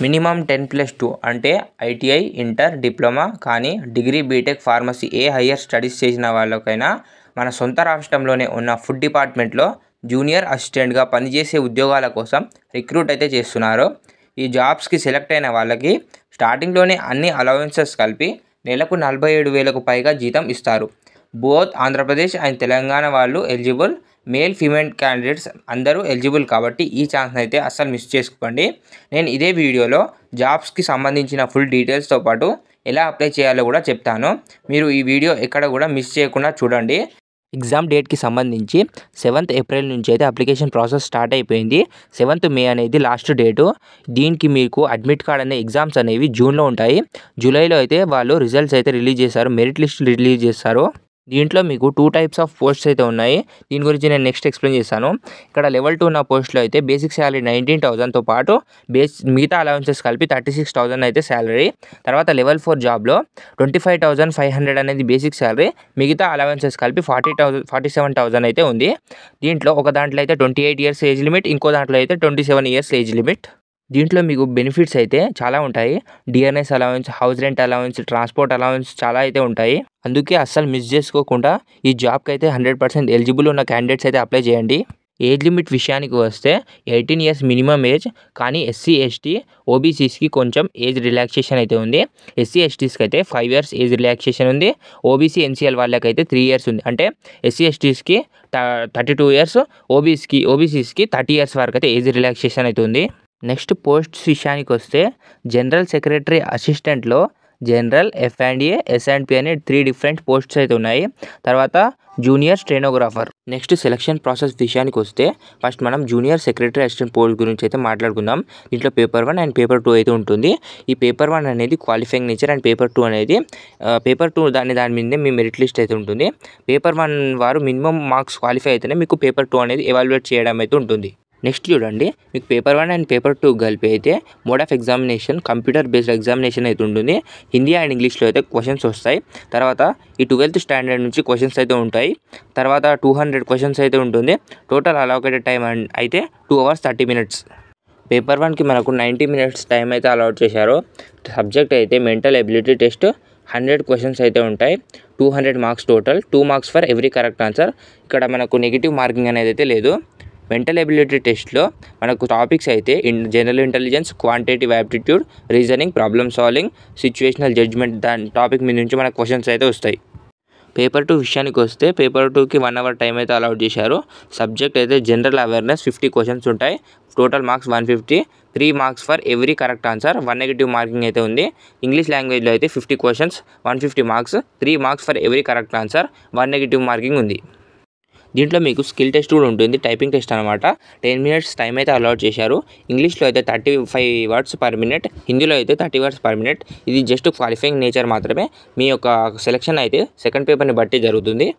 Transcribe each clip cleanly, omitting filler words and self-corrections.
Minimum 10+2 అంటే ITI, inter, diploma కానీ degree, BTech, pharmacy ఏ హయ్యర్ స్టడీస్ చేసిన వాళ్ళకైనా మన సొంత రాష్ట్రంలోనే ఉన్న ఫుడ్ డిపార్ట్మెంట్లో జూనియర్ అసిస్టెంట్గా పనిచేసే ఉద్యోగాల కోసం రిక్రూట్ అయితే చేస్తున్నారు. ఈ జాబ్స్కి సెలెక్ట్ అయిన వాళ్ళకి స్టార్టింగ్లోనే అన్ని అలవెన్సెస్ కలిపి నెలకు 47,000కు పైగా జీతం ఇస్తారు. బోత్ ఆంధ్రప్రదేశ్ అండ్ తెలంగాణ వాళ్ళు ఎలిజిబుల్. మేల్ ఫీమేల్ క్యాండిడేట్స్ అందరూ ఎలిజిబుల్ కాబట్టి ఈ ఛాన్స్ అయితే అస్సలు మిస్ చేసుకోకండి. నేను ఇదే వీడియోలో జాబ్స్కి సంబంధించిన ఫుల్ డీటెయిల్స్తో పాటు ఎలా అప్లై చేయాలో కూడా చెప్తాను. మీరు ఈ వీడియో ఎక్కడ కూడా మిస్ చేయకుండా చూడండి. ఎగ్జామ్ డేట్కి సంబంధించి 7th ఏప్రిల్ నుంచి అయితే అప్లికేషన్ ప్రాసెస్ స్టార్ట్ అయిపోయింది. 7th మే అనేది లాస్ట్ డేటు. దీనికి మీకు అడ్మిట్ కార్డ్ అనే ఎగ్జామ్స్ అనేవి జూన్లో ఉంటాయి. జూలైలో అయితే వాళ్ళు రిజల్ట్స్ అయితే రిలీజ్ చేస్తారు, మెరిట్ లిస్ట్ రిలీజ్ చేస్తారు. దీంట్లో మీకు 2 టైప్స్ ఆఫ్ పోస్ట్స్ అయితే ఉన్నాయి. దీని గురించి నేను నెక్స్ట్ ఎక్స్ప్లెయిన్ చేస్తాను. ఇక్కడ లెవెల్ 2 ఉన్న పోస్ట్లో అయితే బేసిక్ శాలరీ 19,000తో పాటు మిగతా అలవెన్సెస్ కలిపి 36,000 అయితే శాలరీ. తర్వాత లెవెల్ 4 జాబ్లో 25,500 అనేది బేసిక్ శాలరీ, మిగతా అలవెన్సెస్ కలిపి 47,000 అయితే ఉంది. దీంట్లో ఒక దాంట్లో అయితే 28 ఇయర్స్ ఏజ్ లిమిట్, ఇంకో దాంట్లో అయితే 27 ఇయర్స్ ఏజ్ లిమిట్. దీంట్లో మీకు బెనిఫిట్స్ అయితే చాలా ఉంటాయి. DNS allowance, house rent allowance, transport allowance చాలా అయితే ఉంటాయి. అందుకే అస్సలు మిస్ చేసుకోకుండా ఈ జాబ్కి అయితే 100% ఎలిజిబుల్ ఉన్న క్యాండిడేట్స్ అయితే అప్లై చేయండి. ఏజ్ లిమిట్ విషయానికి వస్తే 18 ఇయర్స్ మినిమం ఏజ్, కానీ ఎస్సీ, ఎస్టీ, ఓబీసీస్కి కొంచెం ఏజ్ రిలాక్సేషన్ అయితే ఉంది. ఎస్సీ, ఎస్టీస్కి అయితే 5 ఇయర్స్ ఏజ్ రిలాక్సేషన్ ఉంది. ఓబీసీ, ఎన్సీఎల్ వాళ్ళకైతే 3 ఇయర్స్ ఉంది. అంటే ఎస్సీ, ఎస్టీస్కి 32 ఇయర్స్, ఓబీసీస్కి 30 ఇయర్స్ వరకు అయితే ఏజ్ రిలాక్సేషన్ అయితే ఉంది. నెక్స్ట్ పోస్ట్స్ విషయానికి వస్తే general secretary అసిస్టెంట్లో general, F&A, S&P అనే 3 డిఫరెంట్ పోస్ట్స్ అయితే ఉన్నాయి. తర్వాత junior stenographer. Next selection process విషయానికి వస్తే ఫస్ట్ మనం జూనియర్ సెక్రటరీ అసిస్టెంట్ పోస్ట్ గురించి అయితే మాట్లాడుకుందాం. దీంట్లో పేపర్ 1 అండ్ పేపర్ 2 అయితే ఉంటుంది. ఈ పేపర్ 1 అనేది క్వాలిఫైయింగ్ నేచర్ అండ్ పేపర్ 2 అనేది పేపర్ 2 దాని మీదే మీ మెరిట్ లిస్ట్ అయితే ఉంటుంది. పేపర్ 1 వారు మినిమం మార్క్స్ క్వాలిఫై అయితేనే మీకు పేపర్ 2 అనేది ఎవాల్యుయేట్ చేయడం అయితే ఉంటుంది. నెక్స్ట్ చూడండి, మీకు పేపర్ 1 అండ్ పేపర్ 2 కలిపి అయితే mode of examination computer based examination అయితే ఉంటుంది. హిందీ అండ్ ఇంగ్లీష్లో అయితే క్వశ్చన్స్ వస్తాయి. తర్వాత ఈ 12th స్టాండర్డ్ నుంచి క్వశ్చన్స్ అయితే ఉంటాయి. తర్వాత 200 క్వశ్చన్స్ అయితే ఉంటుంది. టోటల్ అలొకేటెడ్ టైం అయితే 2 hours 30 minutes. పేపర్ 1కి మనకు 90 minutes టైం అయితే అలాట్ చేశారు. సబ్జెక్ట్ అయితే మెంటల్ ఎబిలిటీ టెస్ట్, 100 క్వశ్చన్స్ అయితే ఉంటాయి. 200 marks total, 2 marks for every correct answer. ఇక్కడ మనకు నెగిటివ్ మార్కింగ్ అనేది అయితే లేదు. మెంటల్ ఎబిలిటీ టెస్ట్లో మనకు టాపిక్స్ అయితే general intelligence, quantitative aptitude, reasoning, problem solving, situational judgement దాని టాపిక్ మీద నుంచి మనకు క్వశ్చన్స్ అయితే వస్తాయి. పేపర్ 2 విషయానికి వస్తే పేపర్ 2కి 1 hour టైం అయితే అలాట్ చేశారు. సబ్జెక్ట్ అయితే జనరల్ అవేర్నెస్, 50 క్వశ్చన్స్ ఉంటాయి. Total marks 150, 3 marks for every correct answer, 1 negative marking అయితే ఉంది. ఇంగ్లీష్ లాంగ్వేజ్లో అయితే 50 questions, 150 marks, 3 marks for every correct answer, 1 negative marking ఉంది. దీంట్లో మీకు స్కిల్ టెస్ట్ కూడా ఉంటుంది, టైపింగ్ టెస్ట్ అనమాట. 10 minutes టైం అయితే అలాట్ చేశారు. ఇంగ్లీష్లో అయితే 35 words per minute, హిందీలో అయితే 30 words per minute. ఇది జస్ట్ క్వాలిఫైయింగ్ నేచర్ మాత్రమే. మీ యొక్క సెలక్షన్ అయితే సెకండ్ పేపర్ని బట్టి జరుగుతుంది.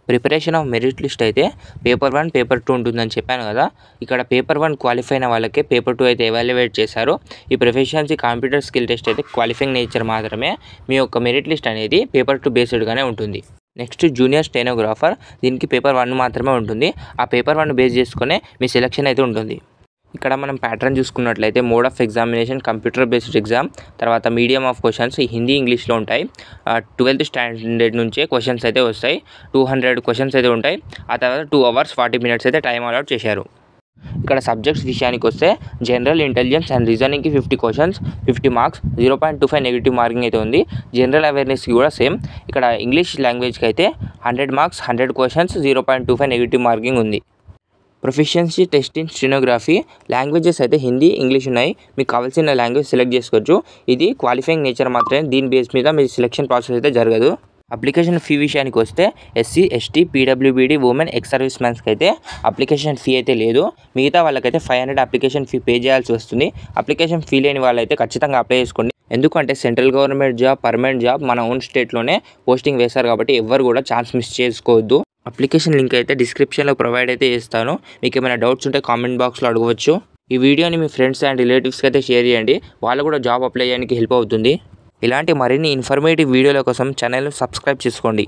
ప్రిపరేషన్ ఆఫ్ మెరిట్ లిస్ట్ అయితే పేపర్ 1, పేపర్ 2 ఉంటుందని చెప్పాను కదా. ఇక్కడ పేపర్ 1 క్వాలిఫై అయిన వాళ్ళకే పేపర్ 2 అయితే ఎవాల్యుయేట్ చేశారు. ఈ ప్రొఫెషన్సీ కంప్యూటర్ స్కిల్ టెస్ట్ అయితే క్వాలిఫైయింగ్ నేచర్ మాత్రమే. మీ యొక్క మెరిట్ లిస్ట్ అనేది పేపర్ 2 బేస్డ్గానే ఉంటుంది. Next junior stenographer. దీనికి పేపర్ 1 మాత్రమే ఉంటుంది. ఆ పేపర్ 1 బేస్ చేసుకునే మీ సెలక్షన్ అయితే ఉంటుంది. ఇక్కడ మనం ప్యాటర్న్ చూసుకున్నట్లయితే mode of examination computer based exam, తర్వాత మీడియం ఆఫ్ క్వశ్చన్స్ హిందీ, ఇంగ్లీష్లో ఉంటాయి. 12th స్టాండర్డ్ నుంచే క్వశ్చన్స్ అయితే వస్తాయి. 200 క్వశ్చన్స్ అయితే ఉంటాయి. ఆ తర్వాత 2 hours 40 minutes అయితే టైం అలాట్ చేశారు. ఇక్కడ సబ్జెక్ట్స్ విషయానికి వస్తే జనరల్ ఇంటెలిజెన్స్ అండ్ రీజనింగ్కి 50 క్వశ్చన్స్, 50 మార్క్స్, 0.25 నెగిటివ్ మార్కింగ్ అయితే ఉంది. జనరల్ అవేర్నెస్కి కూడా సేమ్. ఇక్కడ ఇంగ్లీష్ లాంగ్వేజ్కి అయితే 100 మార్క్స్, 100 క్వశ్చన్స్, 0.25 నెగిటివ్ మార్కింగ్ ఉంది. Proficiency test in stenography. Languages అయితే హిందీ, ఇంగ్లీష్ ఉన్నాయి. మీకు కావాల్సిన లాంగ్వేజ్ సెలెక్ట్ చేసుకోవచ్చు. ఇది క్వాలిఫైయింగ్ నేచర్ మాత్రమే. దీని బేస్ మీద మీ సెలక్షన్ ప్రాసెస్ అయితే జరగదు. అప్లికేషన్ ఫీ విషయానికి వస్తే SC, ST, PWBD, women, ex service మ్యాన్స్కి అయితే అప్లికేషన్ ఫీ అయితే లేదు. మిగతా వాళ్ళకైతే 500 అప్లికేషన్ ఫీ పే చేయాల్సి వస్తుంది. అప్లికేషన్ ఫీ లేని వాళ్ళైతే ఖచ్చితంగా అప్లై చేసుకోండి. ఎందుకంటే central government job, permanent job మన ఓన్ స్టేట్లోనే పోస్టింగ్ వేశారు కాబట్టి ఎవ్వరు కూడా ఛాన్స్ మిస్ చేసుకోవద్దు. అప్లికేషన్ లింక్ అయితే డిస్క్రిప్షన్లో ప్రొవైడ్ అయితే చేస్తాను. మీకు ఏమైనా డౌట్స్ ఉంటే కామెంట్ బాక్స్లో అడగవచ్చు. ఈ వీడియోని మీ ఫ్రెండ్స్ అండ్ రిలేటివ్స్కి అయితే షేర్ చేయండి. వాళ్ళు కూడా జాబ్ అప్లై చేయడానికి హెల్ప్ అవుతుంది. ఇలాంటి మరిన్ని ఇన్ఫర్మేటివ్ వీడియోల కోసం ఛానల్ను సబ్స్క్రైబ్ చేసుకోండి.